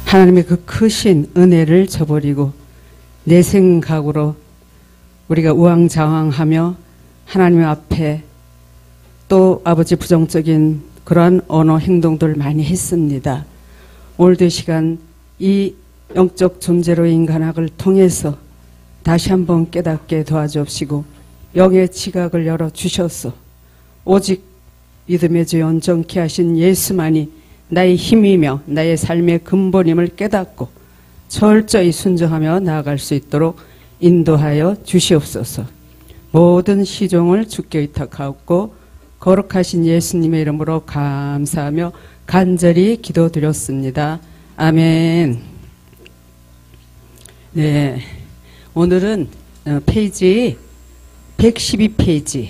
하나님의 그 크신 은혜를 저버리고 내 생각으로 우리가 우왕좌왕하며 하나님 앞에 또 아버지 부정적인 그러한 언어 행동들을 많이 했습니다. 오늘도 이 시간 이 영적 존재로의 인간학을 통해서 다시 한번 깨닫게 도와주옵시고 영의 지각을 열어주셔서 오직 믿음의 주 온전케 하신 예수만이 나의 힘이며 나의 삶의 근본임을 깨닫고 철저히 순종하며 나아갈 수 있도록 인도하여 주시옵소서. 모든 시종을 주께 의탁하옵고 거룩하신 예수님의 이름으로 감사하며 간절히 기도드렸습니다. 아멘. 네, 오늘은 페이지 112페이지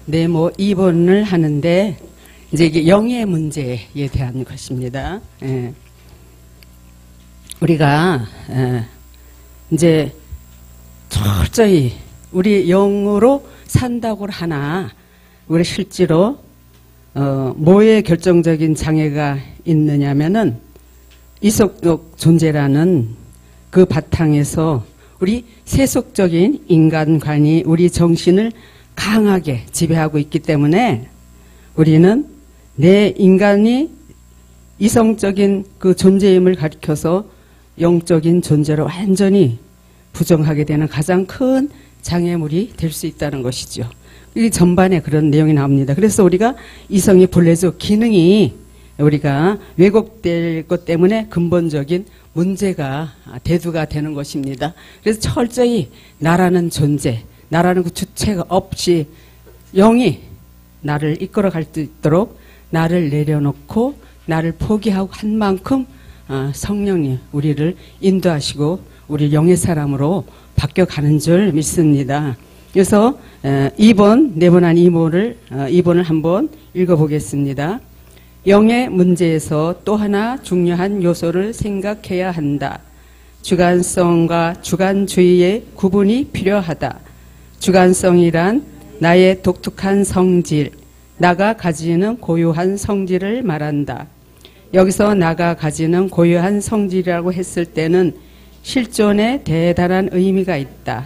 네모 2번을 하는데 이제 이게 영의 문제에 대한 것입니다. 예. 우리가 이제 철저히 우리 영으로 산다고 하나 우리 실제로 뭐에 결정적인 장애가 있느냐면은 이성적 존재라는 그 바탕에서 우리 세속적인 인간관이 우리 정신을 강하게 지배하고 있기 때문에 우리는 내 인간이 이성적인 그 존재임을 가리켜서 영적인 존재로 완전히 부정하게 되는 가장 큰 장애물이 될 수 있다는 것이죠. 이 전반에 그런 내용이 나옵니다. 그래서 우리가 이성의 분례적 기능이 우리가 왜곡될 것 때문에 근본적인 문제가 대두가 되는 것입니다. 그래서 철저히 나라는 존재, 나라는 그 주체가 없이 영이 나를 이끌어갈 수 있도록 나를 내려놓고 나를 포기하고 한 만큼 성령님 우리를 인도하시고 우리 영의 사람으로 바뀌어가는 줄 믿습니다. 그래서 2번, 4번 한 2번을 한번 읽어보겠습니다. 영의 문제에서 또 하나 중요한 요소를 생각해야 한다. 주관성과 주관주의의 구분이 필요하다. 주관성이란 나의 독특한 성질, 나가 가지는 고유한 성질을 말한다. 여기서 나가 가지는 고유한 성질이라고 했을 때는 실존에 대단한 의미가 있다.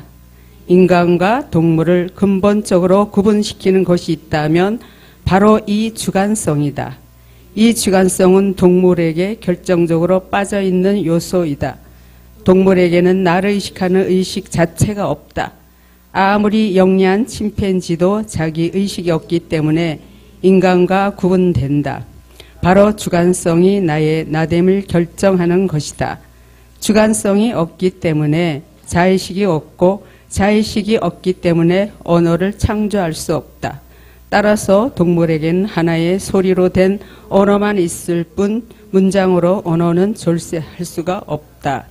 인간과 동물을 근본적으로 구분시키는 것이 있다면 바로 이 주관성이다. 이 주관성은 동물에게 결정적으로 빠져있는 요소이다. 동물에게는 나를 의식하는 의식 자체가 없다. 아무리 영리한 침팬지도 자기 의식이 없기 때문에 인간과 구분된다. 바로 주관성이 나의 나됨을 결정하는 것이다. 주관성이 없기 때문에 자의식이 없고 자의식이 없기 때문에 언어를 창조할 수 없다. 따라서 동물에겐 하나의 소리로 된 언어만 있을 뿐 문장으로 언어는 존재할 수가 없다.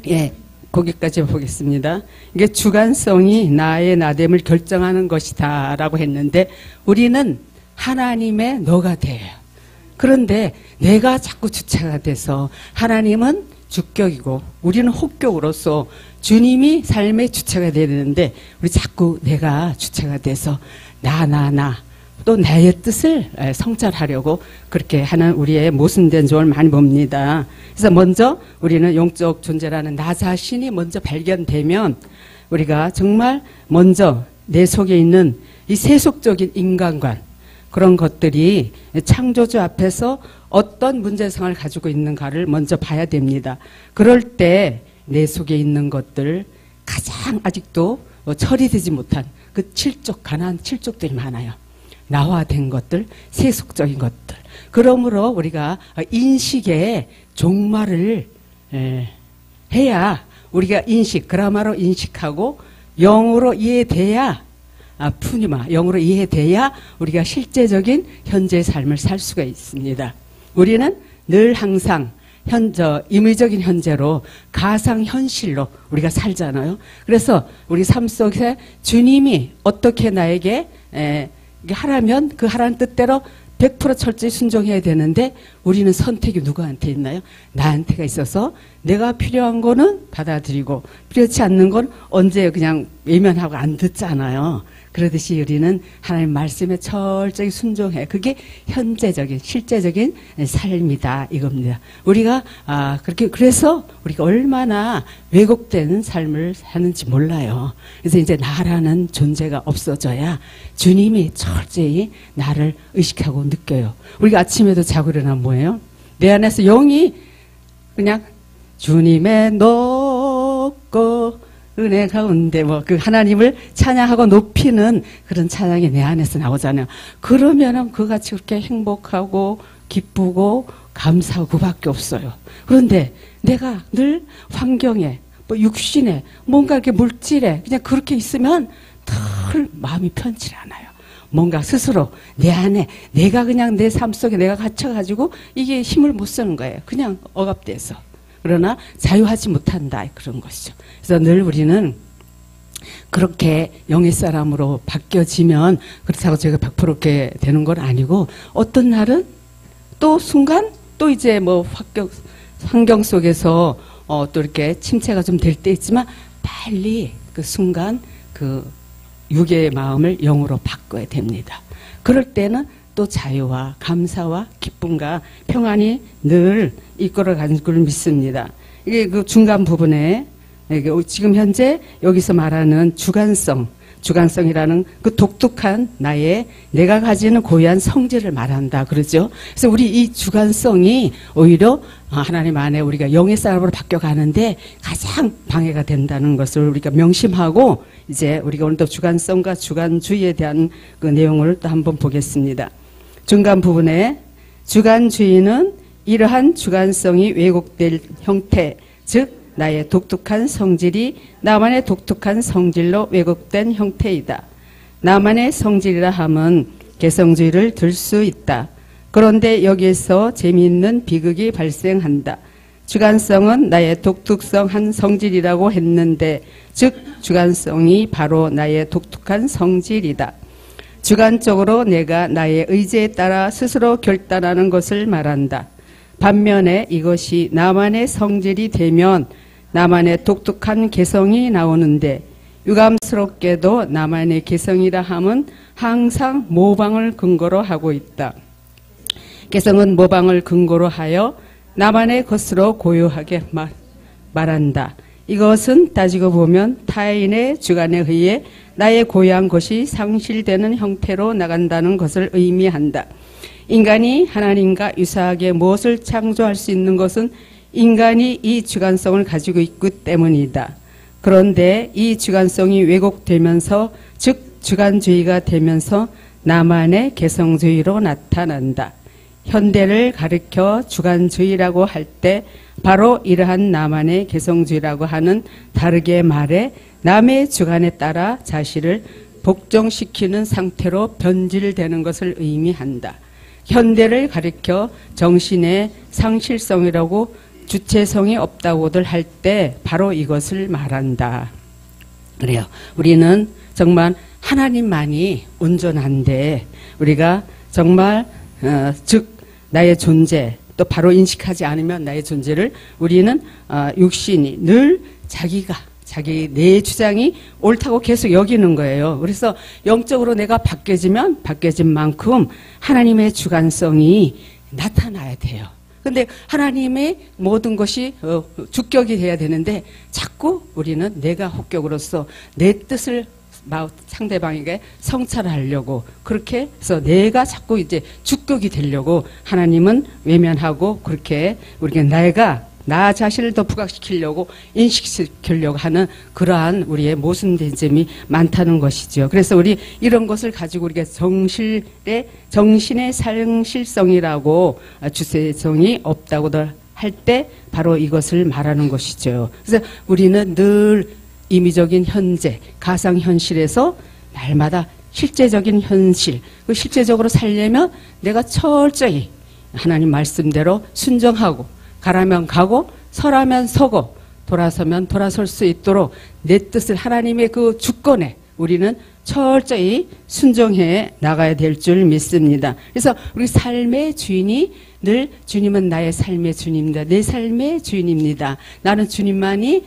예, 거기까지 보겠습니다. 이게 주관성이 나의 나됨을 결정하는 것이다 라고 했는데 우리는 하나님의 너가 돼요. 그런데 내가 자꾸 주체가 돼서 하나님은 주격이고 우리는 혹격으로서 주님이 삶의 주체가 돼야 되는데 우리 자꾸 내가 주체가 돼서 나 또 나의 뜻을 성찰하려고 그렇게 하는 우리의 모순된 점을 많이 봅니다. 그래서 먼저 우리는 영적 존재라는 나 자신이 먼저 발견되면 우리가 정말 먼저 내 속에 있는 이 세속적인 인간관 그런 것들이 창조주 앞에서 어떤 문제성을 가지고 있는가를 먼저 봐야 됩니다. 그럴 때 내 속에 있는 것들 가장 아직도 처리되지 못한 그 가난한 칠족들이 많아요. 나화된 것들, 세속적인 것들. 그러므로 우리가 인식의 종말을 해야 우리가 그라마로 인식하고 영으로 이해돼야 영으로 이해돼야 우리가 실제적인 현재의 삶을 살 수가 있습니다. 우리는 늘 항상 임의적인 현재로 가상현실로 우리가 살잖아요. 그래서 우리 삶 속에 주님이 어떻게 나에게 하라면 그 하라는 뜻대로 100% 철저히 순종해야 되는데 우리는 선택이 누구한테 있나요? 나한테가 있어서 내가 필요한 거는 받아들이고 필요치 않는 건 언제 그냥 외면하고 안 듣잖아요. 그러듯이 우리는 하나님 말씀에 철저히 순종해. 그게 현재적인, 실제적인 삶이다. 이겁니다. 우리가, 그래서 우리가 얼마나 왜곡된 삶을 사는지 몰라요. 그래서 이제 나라는 존재가 없어져야 주님이 철저히 나를 의식하고 느껴요. 우리가 아침에도 자고 일어나면 뭐예요? 내 안에서 영이 그냥 주님의 높고 은혜 가운데 그 하나님을 찬양하고 높이는 그런 찬양이 내 안에서 나오잖아요. 그러면은 그같이 그렇게 행복하고 기쁘고 감사하고 그밖에 없어요. 그런데 내가 늘 환경에 육신에 뭔가 이렇게 물질에 그냥 그렇게 있으면 늘 마음이 편치 않아요. 뭔가 스스로 내 안에 내가 그냥 내 삶 속에 내가 갇혀가지고 이게 힘을 못 쓰는 거예요. 그냥 억압돼서. 그러나 자유하지 못한다. 그런 것이죠. 그래서 늘 우리는 그렇게 영의 사람으로 바뀌어지면 그렇다고 제가 100% 그렇게 되는 건 아니고 어떤 날은 또 순간 또 이제 환경 속에서 또 이렇게 침체가 좀 될 때 있지만 빨리 그 순간 그 육의 마음을 영으로 바꿔야 됩니다. 그럴 때는 또 자유와 감사와 기쁨과 평안이 늘 이끌어가는 걸 믿습니다. 이게 그 중간 부분에 지금 현재 여기서 말하는 주관성이라는 그 독특한 내가 가지는 고유한 성질을 말한다 그러죠. 그래서 우리 이 주관성이 오히려 하나님 안에 우리가 영의 사람으로 바뀌어가는데 가장 방해가 된다는 것을 우리가 명심하고 이제 우리가 오늘도 주관성과 주관주의에 대한 그 내용을 또 한번 보겠습니다. 중간 부분에 주관주의는 이러한 주관성이 왜곡될 형태, 즉 나의 독특한 성질이 나만의 독특한 성질로 왜곡된 형태이다. 나만의 성질이라 함은 개성주의를 들 수 있다. 그런데 여기에서 재미있는 비극이 발생한다. 주관성은 나의 독특한 성질이라고 했는데, 즉 주관성이 바로 나의 독특한 성질이다. 주관적으로 내가 나의 의지에 따라 스스로 결단하는 것을 말한다. 반면에 이것이 나만의 성질이 되면 나만의 독특한 개성이 나오는데, 유감스럽게도 나만의 개성이라 함은 항상 모방을 근거로 하고 있다. 개성은 모방을 근거로 하여 나만의 것으로 고유하게 말한다. 이것은 따지고 보면 타인의 주관에 의해 나의 고유한 것이 상실되는 형태로 나간다는 것을 의미한다. 인간이 하나님과 유사하게 무엇을 창조할 수 있는 것은 인간이 이 주관성을 가지고 있기 때문이다. 그런데 이 주관성이 왜곡되면서, 즉 주관주의가 되면서 나만의 개성주의로 나타난다. 현대를 가리켜 주관주의라고 할 때 바로 이러한 나만의 개성주의라고 하는, 다르게 말해 남의 주관에 따라 자신을 복종시키는 상태로 변질되는 것을 의미한다. 현대를 가리켜 정신의 상실성이라고, 주체성이 없다고들 할 때 바로 이것을 말한다. 그래요. 우리는 정말 하나님만이 온전한데 우리가 정말 즉 나의 존재, 또 바로 인식하지 않으면 나의 존재를 우리는 육신이 늘 내 주장이 옳다고 계속 여기는 거예요. 그래서 영적으로 내가 바뀌어지면 바뀌어진 만큼 하나님의 주관성이 나타나야 돼요. 근데 하나님의 모든 것이 주격이 돼야 되는데 자꾸 우리는 내가 혹격으로서 내 뜻을 상대방에게 성찰하려고, 그렇게 해서 내가 자꾸 이제 주격이 되려고 하나님은 외면하고, 그렇게 우리가 나 자신을 더 부각시키려고 인식시키려고 하는 그러한 우리의 모순된 점이 많다는 것이죠. 그래서 우리 이런 것을 가지고 우리가 정신의 상실성이라고, 주체성이 없다고 할 때 바로 이것을 말하는 것이죠. 그래서 우리는 늘 임의적인 현재, 가상현실에서 날마다 실제적인 현실, 그 실제적으로 살려면 내가 철저히 하나님 말씀대로 순종하고, 가라면 가고, 서라면 서고, 돌아서면 돌아설 수 있도록 내 뜻을 하나님의 그 주권에 우리는 철저히 순종해 나가야 될 줄 믿습니다. 그래서 우리 삶의 주인이 늘, 주님은 나의 삶의 주님입니다. 내 삶의 주인입니다. 나는 주님만이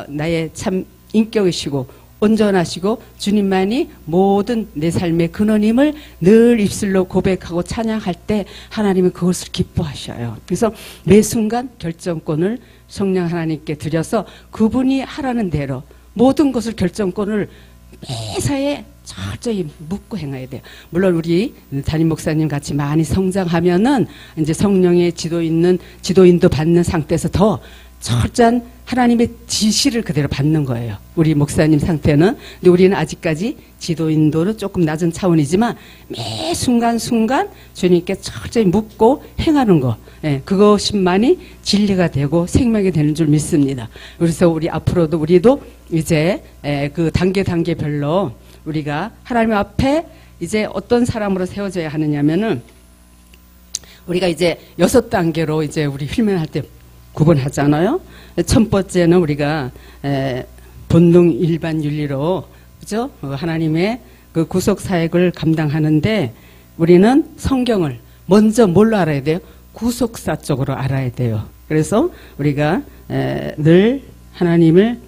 나의 참 인격이시고 온전하시고 주님만이 모든 내 삶의 근원임을 늘 입술로 고백하고 찬양할 때 하나님은 그것을 기뻐하셔요. 그래서 매 순간 결정권을 성령 하나님께 드려서 그분이 하라는 대로 모든 것을 결정권을 매사에 철저히 묻고 행해야 돼요. 물론 우리 담임 목사님 같이 많이 성장하면은 이제 성령의 지도인도 받는 상태에서 더 철저한 하나님의 지시를 그대로 받는 거예요. 우리 목사님 상태는. 근데 우리는 아직까지 지도인도는 조금 낮은 차원이지만 매 순간순간 주님께 철저히 묻고 행하는 거. 예, 그것만이 진리가 되고 생명이 되는 줄 믿습니다. 그래서 우리 앞으로도 우리도 이제 그 단계별로 우리가 하나님 앞에 이제 어떤 사람으로 세워져야 하느냐면은 우리가 이제 6단계로 이제 우리 힐мен할 때 구분하잖아요. 첫 번째는 우리가 본능 일반 윤리로 그죠? 하나님의 그 구속 사역을 감당하는데 우리는 성경을 먼저 뭘로 알아야 돼요? 구속사 쪽으로 알아야 돼요. 그래서 우리가 늘 하나님을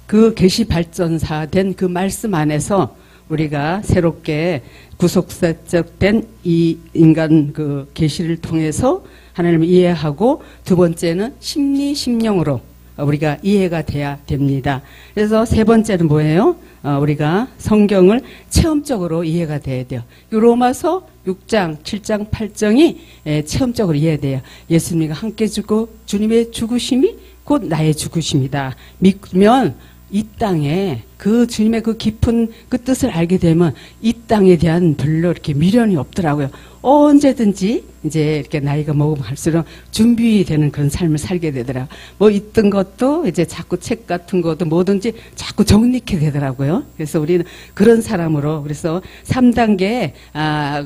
그 계시 발전사 된 그 말씀 안에서 우리가 새롭게 구속사적 된 이 인간 그 계시를 통해서 하나님을 이해하고 두 번째는 심리 심령으로 우리가 이해가 돼야 됩니다. 그래서 세 번째는 뭐예요? 우리가 성경을 체험적으로 이해가 돼야 돼요. 로마서 6장, 7장, 8장이 체험적으로 이해돼요. 예수님과 함께 죽고 주님의 죽으심이 곧 나의 죽으심이다. 믿으면 이 땅에 그 주님의 그 깊은 그 뜻을 알게 되면 이 땅에 대한 별로 이렇게 미련이 없더라고요. 언제든지 이제 이렇게 나이가 먹으면 갈수록 준비되는 그런 삶을 살게 되더라고요. 뭐 있던 것도 이제 자꾸 책 같은 것도 뭐든지 자꾸 정리하게 되더라고요. 그래서 우리는 그런 사람으로 그래서 3단계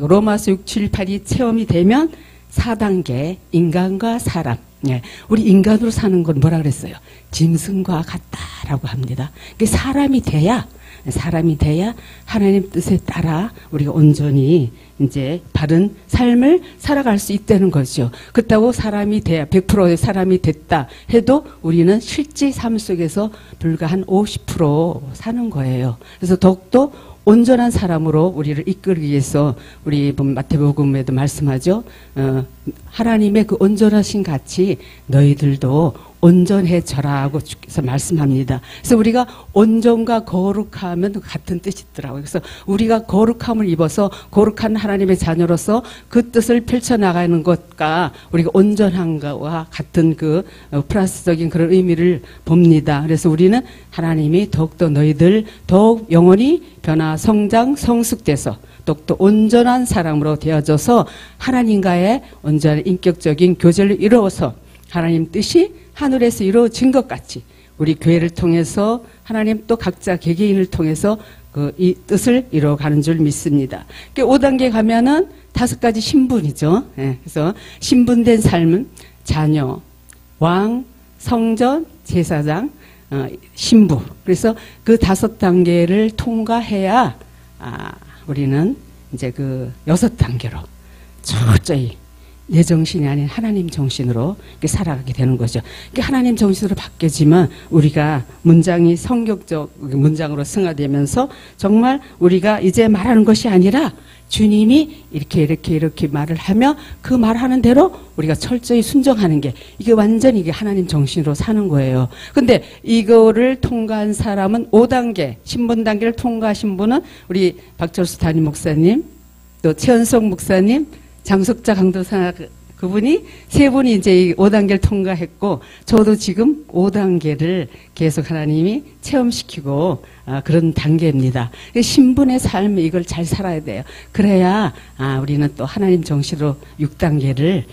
로마서 6, 7, 8이 체험이 되면 4단계 인간과 사람. 예, 우리 인간으로 사는 건 뭐라 그랬어요? 짐승과 같다라고 합니다. 사람이 돼야 하나님 뜻에 따라 우리가 온전히 이제 바른 삶을 살아갈 수 있다는 거죠. 그렇다고 사람이 돼야 100%의 사람이 됐다 해도 우리는 실제 삶 속에서 불과 한 50% 사는 거예요. 그래서 더욱더 온전한 사람으로 우리를 이끌기 위해서 우리 마태복음에도 말씀하죠. 하나님의 그 온전하신 같이 너희들도 온전해져라고 주께서 말씀합니다. 그래서 우리가 온전과 거룩하면 같은 뜻이더라고요. 그래서 우리가 거룩함을 입어서 거룩한 하나님의 자녀로서 그 뜻을 펼쳐나가는 것과 우리가 온전한 것과 같은 그 플러스적인 그런 의미를 봅니다. 그래서 우리는 하나님이 더욱더 너희들 더욱 영원히 변화, 성장, 성숙돼서 더욱더 온전한 사람으로 되어져서 하나님과의 온전한 인격적인 교제를 이루어서 하나님 뜻이 하늘에서 이루어진 것 같이 우리 교회를 통해서 하나님 또 각자 개개인을 통해서 이 뜻을 이루어가는 줄 믿습니다. 5단계 가면은 5가지 신분이죠. 그래서 신분된 삶은 자녀, 왕, 성전, 제사장, 신부. 그래서 그 5단계를 통과해야 우리는 이제 그 6단계로 철저히 내 정신이 아닌 하나님 정신으로 살아가게 되는 거죠. 하나님 정신으로 바뀌어지면 우리가 문장이 성격적 문장으로 승화되면서 정말 우리가 이제 말하는 것이 아니라 주님이 이렇게 말을 하며 그 말하는 대로 우리가 철저히 순종하는 게 이게 완전히 이게 하나님 정신으로 사는 거예요. 근데 이거를 통과한 사람은 5단계 신분 단계를 통과하신 분은 우리 박철수 담임 목사님 또 최은석 목사님 장석자 강도사 그분이 세 분이 이제 5단계를 통과했고 저도 지금 5단계를 계속 하나님이 체험시키고 그런 단계입니다. 신분의 삶 이걸 잘 살아야 돼요. 그래야 우리는 또 하나님 정신으로 6단계를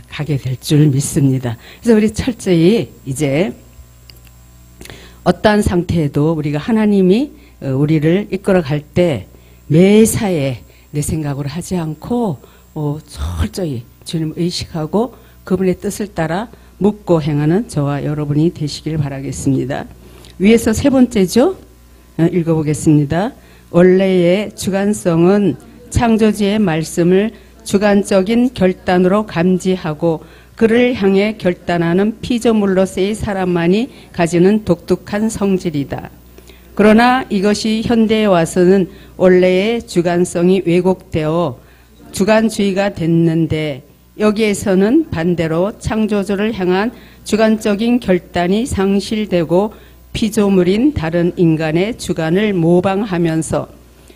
가게 될 줄 믿습니다. 그래서 우리 철저히 이제 어떠한 상태에도 우리가 하나님이 우리를 이끌어 갈 때 매사에 내 생각으로 하지 않고 철저히 주님을 의식하고 그분의 뜻을 따라 묻고 행하는 저와 여러분이 되시길 바라겠습니다. 위에서 세 번째죠. 읽어보겠습니다. 원래의 주관성은 창조주의 말씀을 주관적인 결단으로 감지하고 그를 향해 결단하는 피조물로서의 사람만이 가지는 독특한 성질이다. 그러나 이것이 현대에 와서는 원래의 주관성이 왜곡되어 주관주의가 됐는데 여기에서는 반대로 창조주를 향한 주관적인 결단이 상실되고 피조물인 다른 인간의 주관을 모방하면서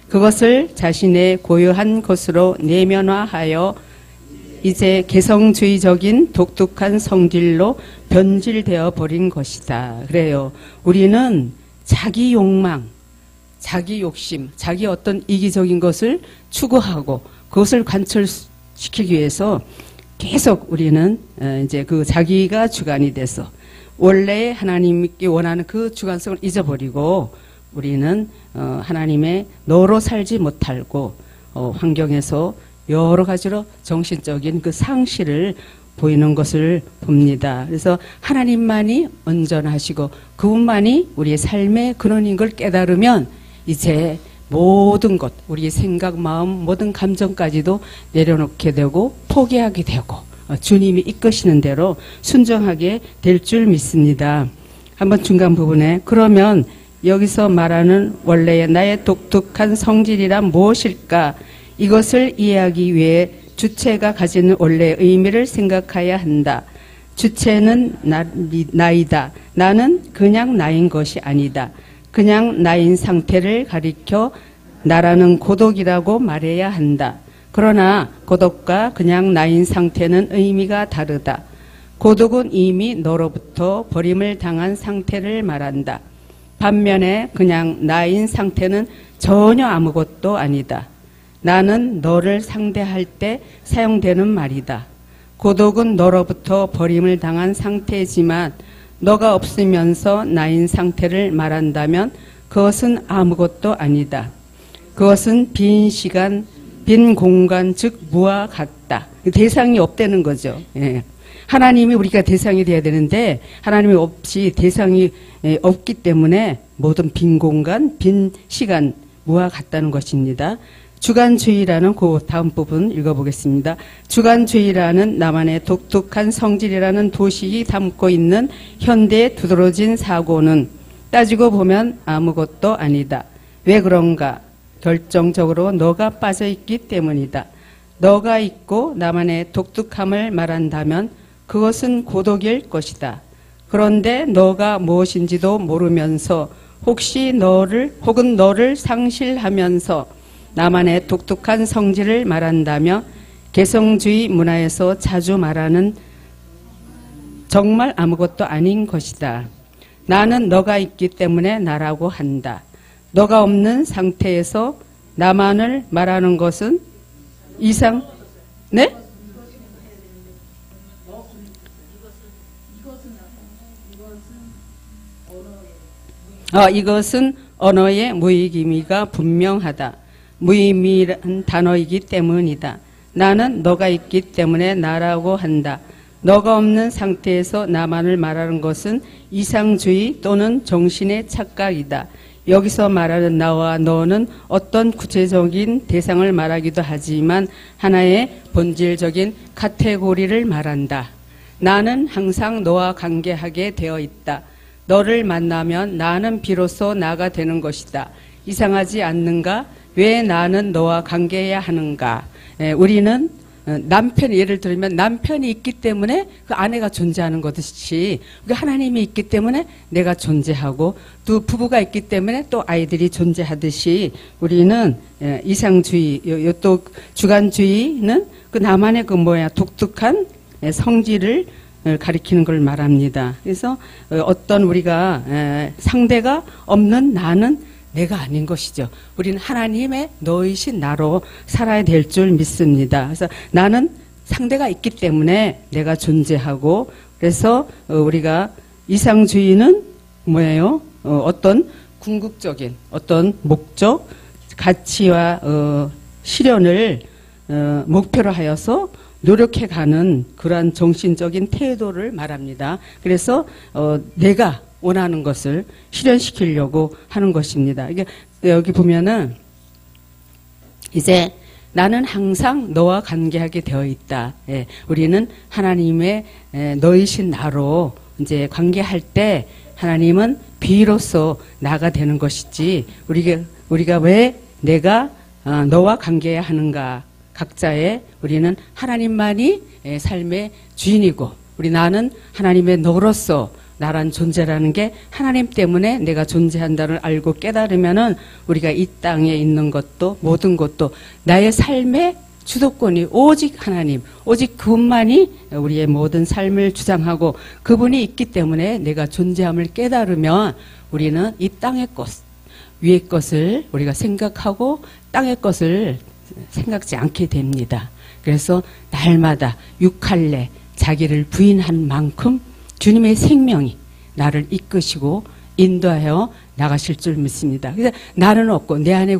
그것을 자신의 고유한 것으로 내면화하여 이제 개성주의적인 독특한 성질로 변질되어 버린 것이다. 그래요. 우리는 자기 욕망, 자기 욕심, 자기 어떤 이기적인 것을 추구하고 그것을 관철시키기 위해서 계속 우리는 이제 그 자기가 주관이 돼서 원래 하나님께 원하는 그 주관성을 잊어버리고 우리는 하나님의 너로 살지 못하고 환경에서 여러 가지로 정신적인 그 상실을 보이는 것을 봅니다. 그래서 하나님만이 온전하시고 그분만이 우리의 삶의 근원인 걸 깨달으면 이제 모든 것, 우리의 생각, 마음, 모든 감정까지도 내려놓게 되고 포기하게 되고 주님이 이끄시는 대로 순종하게 될 줄 믿습니다. 한번 중간 부분에 그러면 여기서 말하는 원래의 나의 독특한 성질이란 무엇일까? 이것을 이해하기 위해 주체가 가지는 원래의 의미를 생각해야 한다. 주체는 나이다. 나는 그냥 나인 것이 아니다. 그냥 나인 상태를 가리켜 나라는 고독이라고 말해야 한다. 그러나 고독과 그냥 나인 상태는 의미가 다르다. 고독은 이미 너로부터 버림을 당한 상태를 말한다. 반면에 그냥 나인 상태는 전혀 아무것도 아니다. 나는 너를 상대할 때 사용되는 말이다. 고독은 너로부터 버림을 당한 상태지만 너가 없으면서 나인 상태를 말한다면 그것은 아무것도 아니다. 그것은 빈 시간, 빈 공간, 즉 무와 같다. 대상이 없다는 거죠. 예. 하나님이 우리가 대상이 돼야 되는데 하나님이 없이 대상이 없기 때문에 모든 빈 공간, 빈 시간, 무와 같다는 것입니다. 주관주의라는 그 다음 부분 읽어보겠습니다. 주관주의라는 나만의 독특한 성질이라는 도식이 담고 있는 현대의 두드러진 사고는 따지고 보면 아무것도 아니다. 왜 그런가? 결정적으로 너가 빠져있기 때문이다. 너가 있고 나만의 독특함을 말한다면 그것은 고독일 것이다. 그런데 너가 무엇인지도 모르면서 혹은 너를 상실하면서 나만의 독특한 성질을 말한다며 개성주의 문화에서 자주 말하는 정말 아무것도 아닌 것이다. 나는 너가 있기 때문에 나라고 한다. 너가 없는 상태에서 나만을 말하는 것은 네? 이것은 언어의 무의미가 분명하다. 무의미한 단어이기 때문이다. 나는 너가 있기 때문에 나라고 한다. 너가 없는 상태에서 나만을 말하는 것은 이상주의 또는 정신의 착각이다. 여기서 말하는 나와 너는 어떤 구체적인 대상을 말하기도 하지만 하나의 본질적인 카테고리를 말한다. 나는 항상 너와 관계하게 되어 있다. 너를 만나면 나는 비로소 나가 되는 것이다. 이상하지 않는가? 왜 나는 너와 관계해야 하는가? 우리는 남편이 예를 들면 남편이 있기 때문에 그 아내가 존재하는 것이지 하나님이 있기 때문에 내가 존재하고 또 부부가 있기 때문에 또 아이들이 존재하듯이 우리는 이상주의 또 주관주의는 그 나만의 그 독특한 성질을 가리키는 걸 말합니다. 그래서 어떤 우리가 상대가 없는 나는 내가 아닌 것이죠. 우리는 하나님의 너이신 나로 살아야 될 줄 믿습니다. 그래서 나는 상대가 있기 때문에 내가 존재하고 그래서 우리가 이상주의는 뭐예요? 어떤 궁극적인 어떤 목적, 가치와 실현을 목표로 하여서 노력해가는 그러한 정신적인 태도를 말합니다. 그래서 내가 원하는 것을 실현시키려고 하는 것입니다. 이게 여기 보면은 이제 나는 항상 너와 관계하게 되어 있다. 우리는 하나님의 너이신 나로 이제 관계할 때 하나님은 비로소 나가 되는 것이지 우리가 왜 내가 너와 관계해야 하는가. 각자의 우리는 하나님만이 삶의 주인이고 우리 나는 하나님의 너로서 나란 존재라는 게 하나님 때문에 내가 존재한다를 알고 깨달으면은 우리가 이 땅에 있는 것도 모든 것도 나의 삶의 주도권이 오직 하나님, 오직 그분만이 우리의 모든 삶을 주장하고 그분이 있기 때문에 내가 존재함을 깨달으면 우리는 이 땅의 것, 위의 것을 우리가 생각하고 땅의 것을 생각지 않게 됩니다. 그래서 날마다 6할례 자기를 부인한 만큼 주님의 생명이 나를 이끄시고 인도하여 나가실 줄 믿습니다. 그래서 나는 없고 내 안에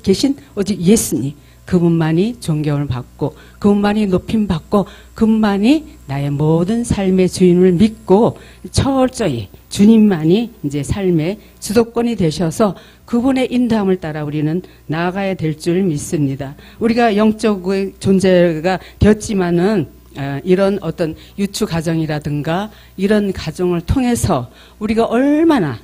계신 오직 예수님, 그분만이 존경을 받고 그분만이 높임 받고 그분만이 나의 모든 삶의 주인을 믿고 철저히 주님만이 이제 삶의 주도권이 되셔서 그분의 인도함을 따라 우리는 나아가야 될 줄 믿습니다. 우리가 영적 존재가 되었지만은 이런 어떤 유추 가정이라든가 이런 가정을 통해서 우리가 얼마나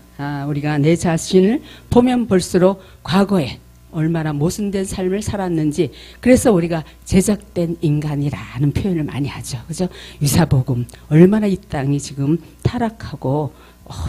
우리가 내 자신을 보면 볼수록 과거에 얼마나 모순된 삶을 살았는지 그래서 우리가 제작된 인간이라는 표현을 많이 하죠. 그죠? 유사복음 얼마나 이 땅이 지금 타락하고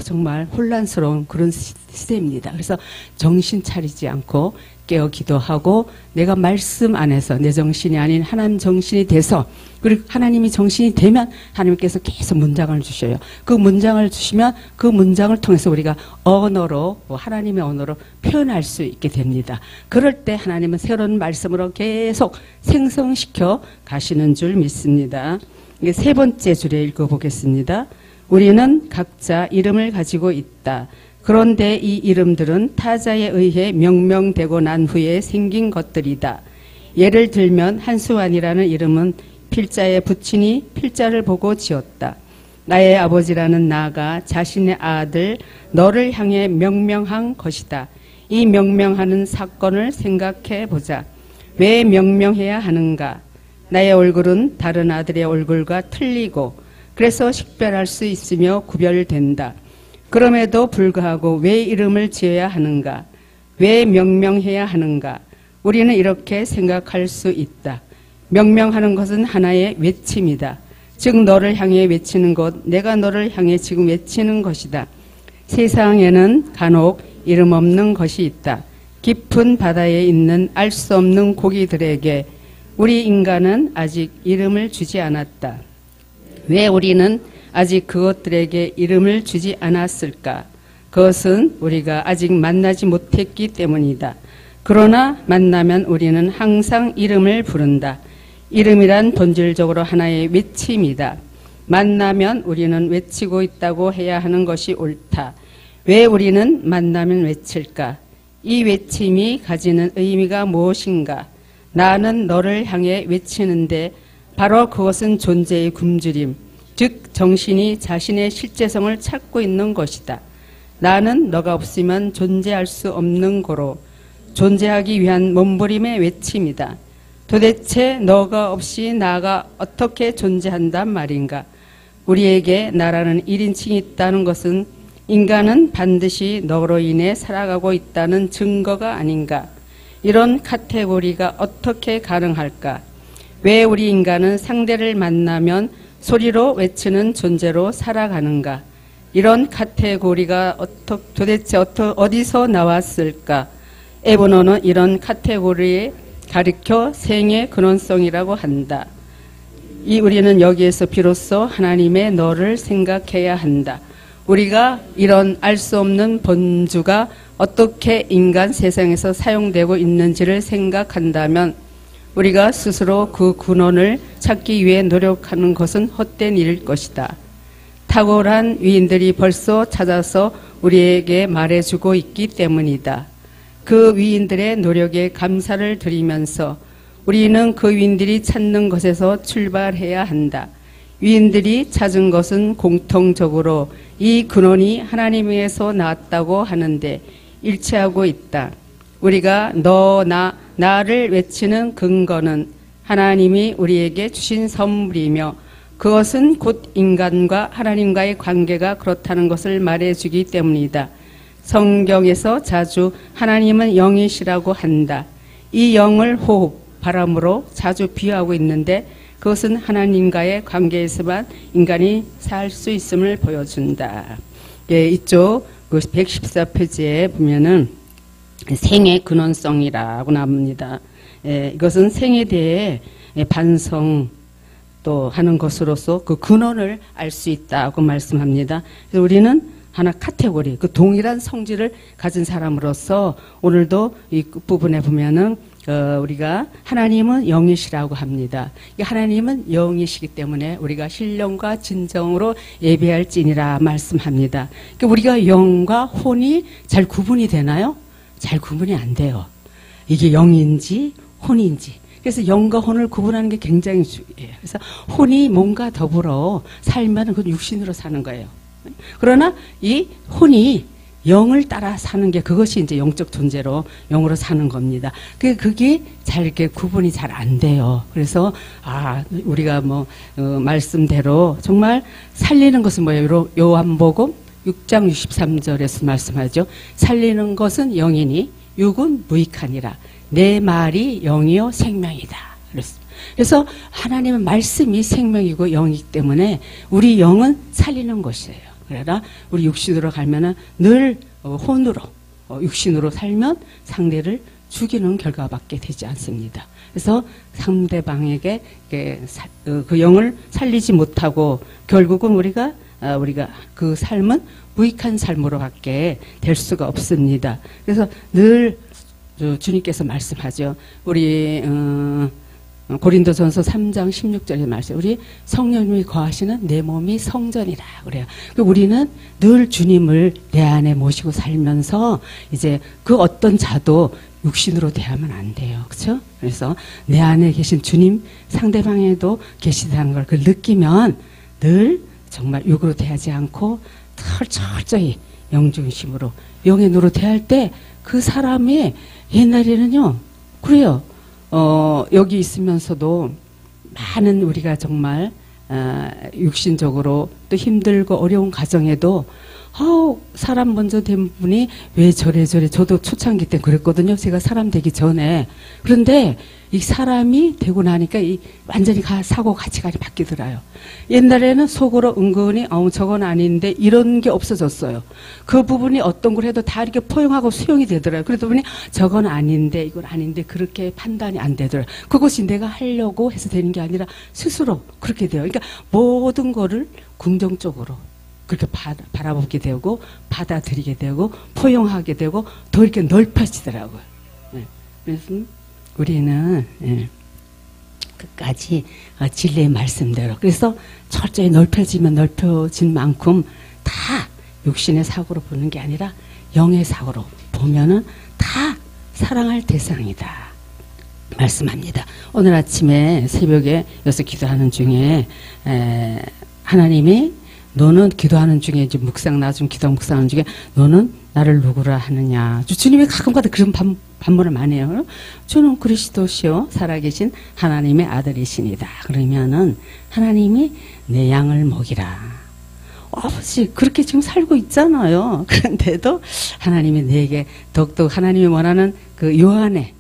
정말 혼란스러운 그런 시대입니다. 그래서 정신 차리지 않고 깨어 기도하고 내가 말씀 안에서 내 정신이 아닌 하나님 정신이 돼서 그리고 하나님이 정신이 되면 하나님께서 계속 문장을 주셔요. 그 문장을 주시면 그 문장을 통해서 우리가 언어로 하나님의 언어로 표현할 수 있게 됩니다. 그럴 때 하나님은 새로운 말씀으로 계속 생성시켜 가시는 줄 믿습니다. 이게 세 번째 줄에 읽어보겠습니다. 우리는 각자 이름을 가지고 있다. 그런데 이 이름들은 타자에 의해 명명되고 난 후에 생긴 것들이다. 예를 들면 한수환이라는 이름은 필자에 붙이니 필자를 보고 지었다. 나의 아버지라는 나가 자신의 아들 너를 향해 명명한 것이다. 이 명명하는 사건을 생각해 보자. 왜 명명해야 하는가? 나의 얼굴은 다른 아들의 얼굴과 틀리고 그래서 식별할 수 있으며 구별된다. 그럼에도 불구하고 왜 이름을 지어야 하는가? 왜 명명해야 하는가? 우리는 이렇게 생각할 수 있다. 명명하는 것은 하나의 외침이다. 즉 너를 향해 외치는 것, 내가 너를 향해 지금 외치는 것이다. 세상에는 간혹 이름 없는 것이 있다. 깊은 바다에 있는 알 수 없는 고기들에게 우리 인간은 아직 이름을 주지 않았다. 왜 우리는 아직 그것들에게 이름을 주지 않았을까? 그것은 우리가 아직 만나지 못했기 때문이다. 그러나 만나면 우리는 항상 이름을 부른다. 이름이란 본질적으로 하나의 외침이다. 만나면 우리는 외치고 있다고 해야 하는 것이 옳다. 왜 우리는 만나면 외칠까? 이 외침이 가지는 의미가 무엇인가? 나는 너를 향해 외치는데 바로 그것은 존재의 굶주림, 즉 정신이 자신의 실제성을 찾고 있는 것이다. 나는 너가 없으면 존재할 수 없는 고로 존재하기 위한 몸부림의 외침이다. 도대체 너가 없이 나가 어떻게 존재한단 말인가? 우리에게 나라는 1인칭이 있다는 것은 인간은 반드시 너로 인해 살아가고 있다는 증거가 아닌가? 이런 카테고리가 어떻게 가능할까? 왜 우리 인간은 상대를 만나면 소리로 외치는 존재로 살아가는가? 이런 카테고리가 도대체 어디서 나왔을까? 에보노는 이런 카테고리에 가리켜 생의 근원성이라고 한다. 우리는 여기에서 비로소 하나님의 너를 생각해야 한다. 우리가 이런 알 수 없는 본주가 어떻게 인간 세상에서 사용되고 있는지를 생각한다면 우리가 스스로 그 근원을 찾기 위해 노력하는 것은 헛된 일일 것이다. 탁월한 위인들이 벌써 찾아서 우리에게 말해주고 있기 때문이다. 그 위인들의 노력에 감사를 드리면서 우리는 그 위인들이 찾는 것에서 출발해야 한다. 위인들이 찾은 것은 공통적으로 이 근원이 하나님에서 나왔다고 하는데 일치하고 있다. 우리가 나를 외치는 근거는 하나님이 우리에게 주신 선물이며 그것은 곧 인간과 하나님과의 관계가 그렇다는 것을 말해주기 때문이다. 성경에서 자주 하나님은 영이시라고 한다. 이 영을 호흡, 바람으로 자주 비유하고 있는데 그것은 하나님과의 관계에서만 인간이 살 수 있음을 보여준다. 예, 이쪽 그 114페이지에 보면은 생의 근원성이라고 나옵니다. 예, 이것은 생에 대해 반성 또 하는 것으로서 그 근원을 알 수 있다고 말씀합니다. 그래서 우리는 하나 카테고리, 그 동일한 성질을 가진 사람으로서 오늘도 이 부분에 보면은 우리가 하나님은 영이시라고 합니다. 하나님은 영이시기 때문에 우리가 신령과 진정으로 예배할지니라 말씀합니다. 그러니까 우리가 영과 혼이 잘 구분이 되나요? 잘 구분이 안 돼요. 이게 영인지 혼인지. 그래서 영과 혼을 구분하는 게 굉장히 중요해요. 그래서 혼이 뭔가 더불어 살면 그건 육신으로 사는 거예요. 그러나 이 혼이 영을 따라 사는 게 그것이 이제 영적 존재로 영으로 사는 겁니다. 그게 잘 이렇게 구분이 잘 안 돼요. 그래서 우리가 말씀대로 정말 살리는 것은 뭐예요? 요한복음 6장 63절에서 말씀하죠. 살리는 것은 영이니 육은 무익하니라. 내 말이 영이요 생명이다. 그래서 하나님의 말씀이 생명이고 영이기 때문에 우리 영은 살리는 것이에요. 그러나 우리 육신으로 가면은 늘 혼으로 육신으로 살면 상대를 죽이는 결과밖에 되지 않습니다. 그래서 상대방에게 그 영을 살리지 못하고 결국은 우리가 그 삶은 무익한 삶으로밖에 될 수가 없습니다. 그래서 늘 주님께서 말씀하죠. 우리 고린도전서 3장 16절에 말씀. 우리 성령님이 거하시는 내 몸이 성전이라 그래요. 우리는 늘 주님을 내 안에 모시고 살면서 이제 그 어떤 자도 육신으로 대하면 안 돼요. 그렇죠? 그래서 내 안에 계신 주님 상대방에도 계시다는 걸 그걸 느끼면 늘 정말 육으로 대하지 않고 철저히 영중심으로 영의 노로 대할 때 그 사람이 옛날에는요. 그래요. 여기 있으면서도 많은 우리가 정말 육신적으로 또 힘들고 어려운 가정에도 사람 먼저 된 분이 왜 저래 저도 초창기 때 그랬거든요. 제가 사람 되기 전에. 그런데 이 사람이 되고 나니까 완전히 사고 가치관이 바뀌더라요. 옛날에는 속으로 은근히 저건 아닌데 이런 게 없어졌어요. 그 부분이 어떤 걸 해도 다 이렇게 포용하고 수용이 되더라고요. 그러다 보니 저건 아닌데 이건 아닌데 그렇게 판단이 안 되더라고요. 그것이 내가 하려고 해서 되는 게 아니라 스스로 그렇게 돼요. 그러니까 모든 거를 긍정적으로 그렇게 바라보게 되고 받아들이게 되고 포용하게 되고 더 이렇게 넓혀지더라고요. 네. 그래서 우리는 끝까지 진리의 말씀대로 그래서 철저히 넓혀진 만큼 다 육신의 사고로 보는 게 아니라 영의 사고로 보면은 다 사랑할 대상이다 말씀합니다. 오늘 아침에 새벽에 여기서 기도하는 중에 하나님이 너는 기도하는 중에 이제 기도 묵상하는 중에 너는 나를 누구라 하느냐. 주님이 가끔가다 그런 반문을 많이 해요. 주는 그리스도시요 살아계신 하나님의 아들이시니다. 그러면은 하나님이 내 양을 먹이라. 아버지 그렇게 지금 살고 있잖아요. 그런데도 하나님이 내게 더욱더 하나님이 원하는 그 요한의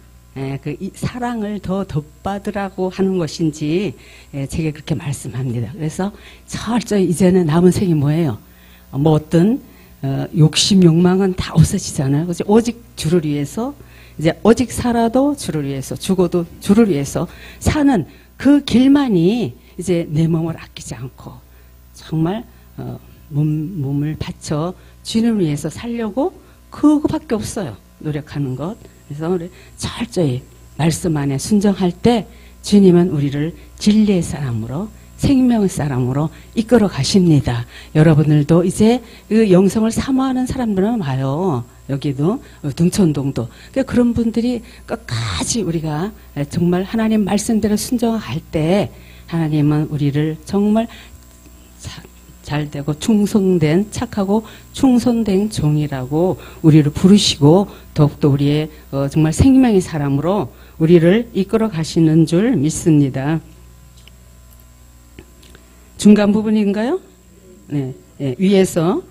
이 사랑을 더 덧받으라고 하는 것인지 제게 그렇게 말씀합니다. 그래서 철저히 이제는 남은 생이 뭐예요? 어떤 욕심 욕망은 다 없어지잖아요. 그래서 오직 주를 위해서 이제 오직 살아도 주를 위해서 죽어도 주를 위해서 사는 그 길만이 이제 내 몸을 아끼지 않고 정말 몸을 바쳐 주님을 위해서 살려고 그거밖에 없어요. 노력하는 것. 그래서 우리 철저히 말씀 안에 순종할 때 주님은 우리를 진리의 사람으로 생명의 사람으로 이끌어 가십니다. 여러분들도 이제 그 영성을 사모하는 사람들은 와요. 여기도 등촌동도 그런 분들이 끝까지 우리가 정말 하나님 말씀대로 순종할 때 하나님은 우리를 정말 잘되고 충성된 착하고 충성된 종이라고 우리를 부르시고 더욱더 우리의 정말 생명의 사람으로 우리를 이끌어 가시는 줄 믿습니다. 중간 부분인가요? 네, 네, 위에서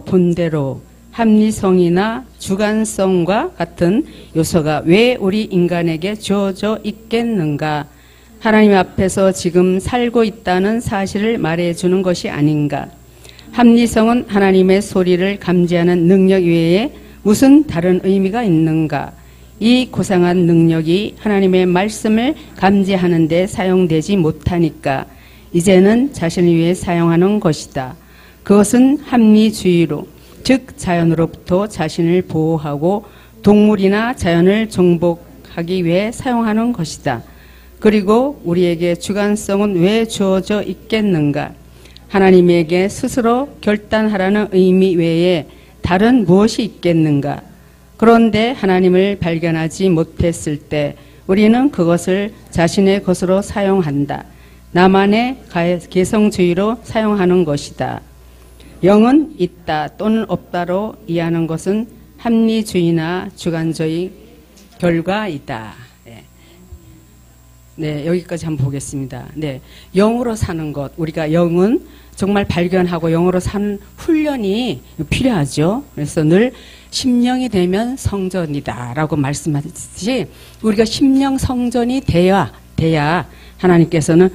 본대로 합리성이나 주관성과 같은 요소가 왜 우리 인간에게 주어져 있겠는가? 하나님 앞에서 지금 살고 있다는 사실을 말해주는 것이 아닌가? 합리성은 하나님의 소리를 감지하는 능력 외에 무슨 다른 의미가 있는가? 이 고상한 능력이 하나님의 말씀을 감지하는 데 사용되지 못하니까 이제는 자신을 위해 사용하는 것이다. 그것은 합리주의로, 즉 자연으로부터 자신을 보호하고 동물이나 자연을 정복하기 위해 사용하는 것이다. 그리고 우리에게 주관성은 왜 주어져 있겠는가? 하나님에게 스스로 결단하라는 의미 외에 다른 무엇이 있겠는가? 그런데 하나님을 발견하지 못했을 때 우리는 그것을 자신의 것으로 사용한다. 나만의 개성주의로 사용하는 것이다. 영은 있다 또는 없다로 이해하는 것은 합리주의나 주관주의 결과이다. 네, 여기까지 한번 보겠습니다. 네, 영으로 사는 것, 우리가 영은 정말 발견하고 영으로 사는 훈련이 필요하죠. 그래서 늘 심령이 되면 성전이다라고 말씀하셨듯이 우리가 심령 성전이 돼야 하나님께서는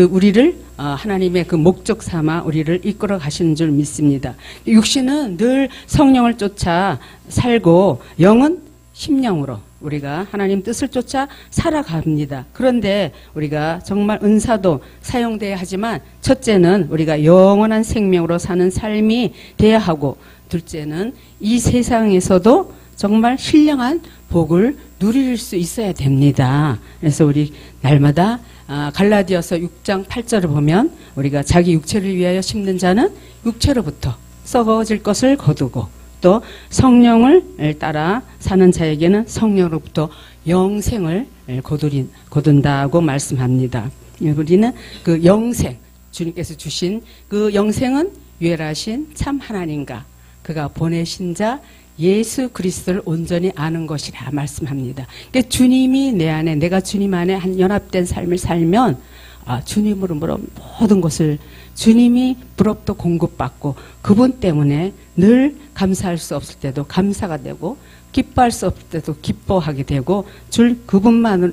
우리를 하나님의 그 목적 삼아 우리를 이끌어 가시는 줄 믿습니다. 육신은 늘 성령을 쫓아 살고 영은 심령으로 우리가 하나님 뜻을 쫓아 살아갑니다. 그런데 우리가 정말 은사도 사용돼야 하지만 첫째는 우리가 영원한 생명으로 사는 삶이 돼야 하고 둘째는 이 세상에서도 정말 신령한 복을 누릴 수 있어야 됩니다. 그래서 우리 날마다 갈라디아서 6장 8절을 보면 우리가 자기 육체를 위하여 심는 자는 육체로부터 썩어질 것을 거두고 또 성령을 따라 사는 자에게는 성령으로부터 영생을 거둔다고 말씀합니다. 우리는 그 영생, 주님께서 주신 그 영생은 유일하신 참 하나님과 그가 보내신 자 예수 그리스도를 온전히 아는 것이라 말씀합니다. 그러니까 주님이 내 안에, 내가 주님 안에 한 연합된 삶을 살면 주님으로 모든 것을 주님이 부럽도 공급받고 그분 때문에 늘 감사할 수 없을 때도 감사가 되고 기뻐할 수 없을 때도 기뻐하게 되고 그분만의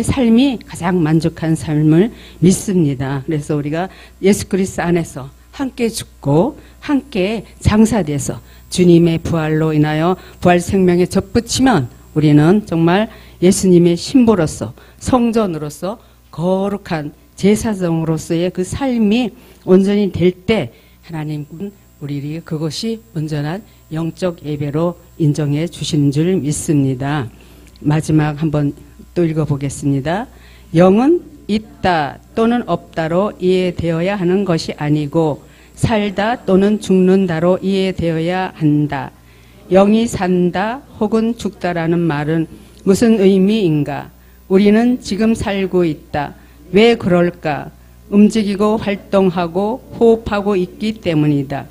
삶이 가장 만족한 삶을 믿습니다. 그래서 우리가 예수 그리스도 안에서 함께 죽고 함께 장사돼서 주님의 부활로 인하여 부활 생명에 접붙이면 우리는 정말 예수님의 신부로서 성전으로서 거룩한 제사장으로서의 그 삶이 온전히 될 때 하나님은 우리에게 그것이 온전한 영적 예배로 인정해 주신 줄 믿습니다. 마지막 한번 또 읽어보겠습니다. 영은 있다 또는 없다로 이해되어야 하는 것이 아니고 살다 또는 죽는다로 이해되어야 한다. 영이 산다 혹은 죽다라는 말은 무슨 의미인가? 우리는 지금 살고 있다. 왜 그럴까? 움직이고 활동하고 호흡하고 있기 때문이다.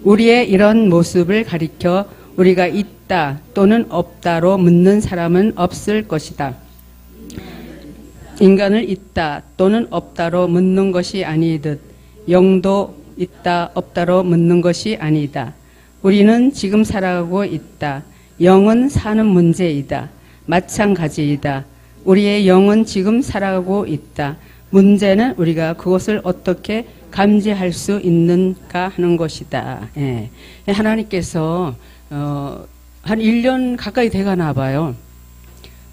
우리의 이런 모습을 가리켜 우리가 있다 또는 없다로 묻는 사람은 없을 것이다. 인간을 있다 또는 없다로 묻는 것이 아니듯 영도 있다 없다로 묻는 것이 아니다. 우리는 지금 살아가고 있다. 영은 사는 문제이다. 마찬가지이다. 우리의 영은 지금 살아가고 있다. 문제는 우리가 그것을 어떻게 감지할 수 있는가 하는 것이다. 예. 하나님께서 한 1년 가까이 돼가나 봐요.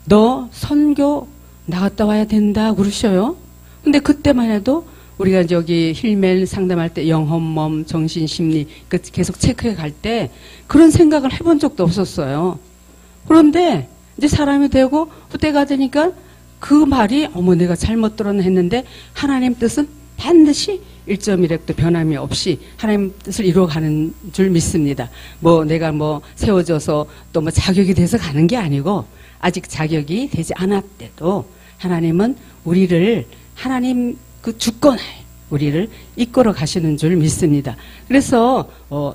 너 선교 나갔다 와야 된다 그러셔요. 근데 그때만 해도 우리가 저기 힐멜 상담할 때 영혼몸, 정신심리 계속 체크해 갈 때 그런 생각을 해본 적도 없었어요. 그런데 이제 사람이 되고 때가 되니까 그 말이 어머 내가 잘못 들었나 했는데 하나님 뜻은 반드시 1.1획도 변함이 없이 하나님 뜻을 이루어가는 줄 믿습니다. 뭐 내가 뭐 세워져서 또 뭐 자격이 돼서 가는 게 아니고 아직 자격이 되지 않았대도 하나님은 우리를 하나님 그 주권을 우리를 이끌어 가시는 줄 믿습니다. 그래서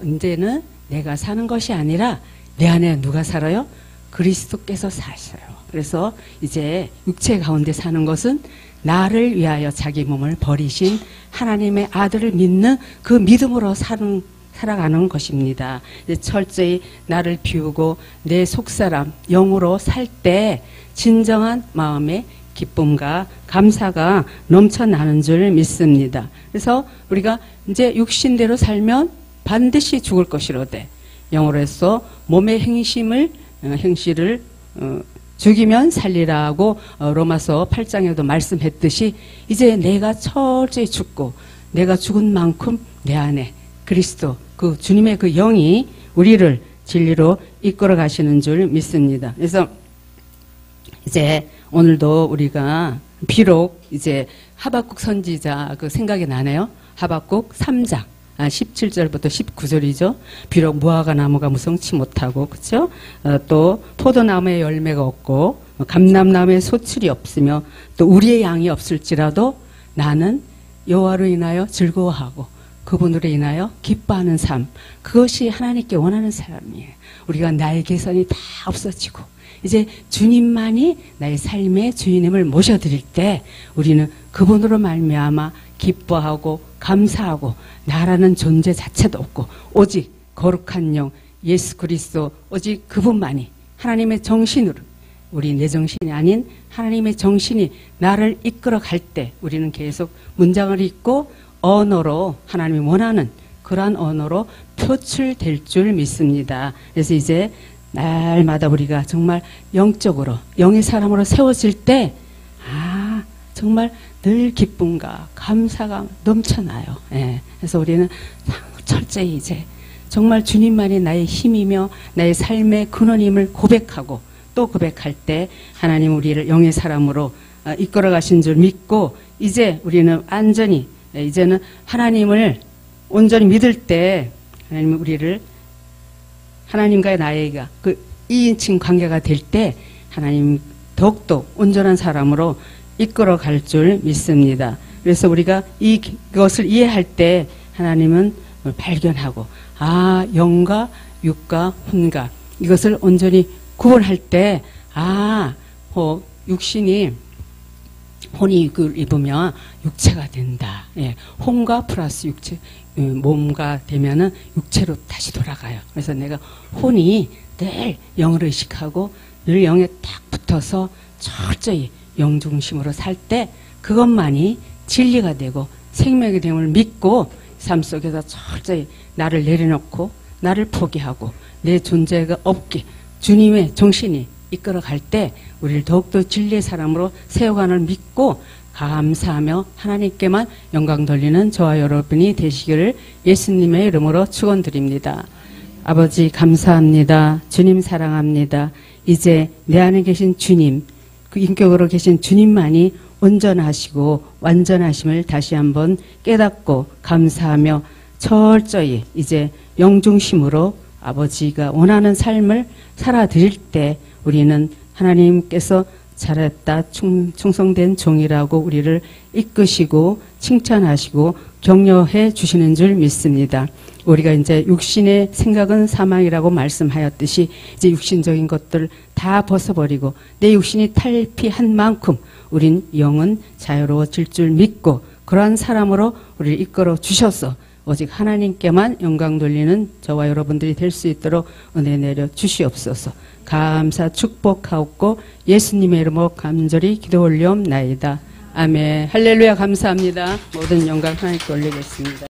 이제는 내가 사는 것이 아니라 내 안에 누가 살아요? 그리스도께서 사셔요. 그래서 이제 육체 가운데 사는 것은 나를 위하여 자기 몸을 버리신 하나님의 아들을 믿는 그 믿음으로 살아가는 것입니다. 철저히 나를 비우고 내 속사람 영으로 살 때 진정한 마음의 기쁨과 감사가 넘쳐나는 줄 믿습니다. 그래서 우리가 이제 육신대로 살면 반드시 죽을 것이로되 영으로 해서 몸의 행실을 죽이면 살리라고 로마서 8장에도 말씀했듯이 이제 내가 철저히 죽고 내가 죽은 만큼 내 안에 그리스도 그 주님의 그 영이 우리를 진리로 이끌어 가시는 줄 믿습니다. 그래서 이제 오늘도 우리가 비록 이제 하박국 선지자 그 생각이 나네요. 하박국 3장 17절부터 19절이죠. 비록 무화과 나무가 무성치 못하고 그렇죠? 또 포도나무에 열매가 없고 감람나무에 소출이 없으며 또 우리의 양이 없을지라도 나는 여호와로 인하여 즐거워하고 그분으로 인하여 기뻐하는 삶, 그것이 하나님께 원하는 사람이에요. 우리가 나의 개선이 다 없어지고 이제 주님만이 나의 삶의 주인임을 모셔드릴 때 우리는 그분으로 말미암아 기뻐하고 감사하고 나라는 존재 자체도 없고 오직 거룩한 영 예수 그리스도 오직 그분만이 하나님의 정신으로 우리 내 정신이 아닌 하나님의 정신이 나를 이끌어 갈 때 우리는 계속 문장을 읽고 언어로 하나님이 원하는 그러한 언어로 표출될 줄 믿습니다. 그래서 이제 날마다 우리가 정말 영적으로 영의 사람으로 세워질 때 정말 늘 기쁨과 감사가 넘쳐나요. 예. 그래서 우리는 철저히 이제 정말 주님만이 나의 힘이며 나의 삶의 근원임을 고백하고 또 고백할 때 하나님 우리를 영의 사람으로 이끌어 가신 줄 믿고 이제 우리는 완전히 이제는 하나님을 온전히 믿을 때 하나님 우리를 하나님과의 나에가 그 2인칭 관계가 될 때 하나님 더욱더 온전한 사람으로 이끌어 갈 줄 믿습니다. 그래서 우리가 이것을 이해할 때 하나님은 발견하고 영과 육과 혼과 이것을 온전히 구분할 때 육신이 혼이 입으면 육체가 된다. 예, 혼과 플러스 육체 몸과 되면은 육체로 다시 돌아가요. 그래서 내가 혼이 늘 영을 의식하고 늘 영에 딱 붙어서 철저히 영 중심으로 살 때 그것만이 진리가 되고 생명이 됨을 믿고 삶 속에서 철저히 나를 내려놓고 나를 포기하고 내 존재가 없게 주님의 정신이 이끌어 갈 때 우리를 더욱더 진리의 사람으로 세워가는 믿고 감사하며 하나님께만 영광 돌리는 저와 여러분이 되시기를 예수님의 이름으로 축원드립니다. 아버지 감사합니다. 주님 사랑합니다. 이제 내 안에 계신 주님, 그 인격으로 계신 주님만이 온전하시고 완전하심을 다시 한번 깨닫고 감사하며 철저히 이제 영중심으로 아버지가 원하는 삶을 살아드릴 때 우리는 하나님께서 잘했다 충성된 종이라고 우리를 이끄시고 칭찬하시고 격려해 주시는 줄 믿습니다. 우리가 이제 육신의 생각은 사망이라고 말씀하였듯이 이제 육신적인 것들 다 벗어버리고 내 육신이 탈피한 만큼 우린 영은 자유로워질 줄 믿고 그러한 사람으로 우리를 이끌어 주셔서 오직 하나님께만 영광 돌리는 저와 여러분들이 될 수 있도록 은혜 내려 주시옵소서. 감사 축복하옵고 예수님의 이름으로 간절히 기도 올리옵나이다. 아멘. 할렐루야. 감사합니다. 모든 영광 하나님께 올리겠습니다.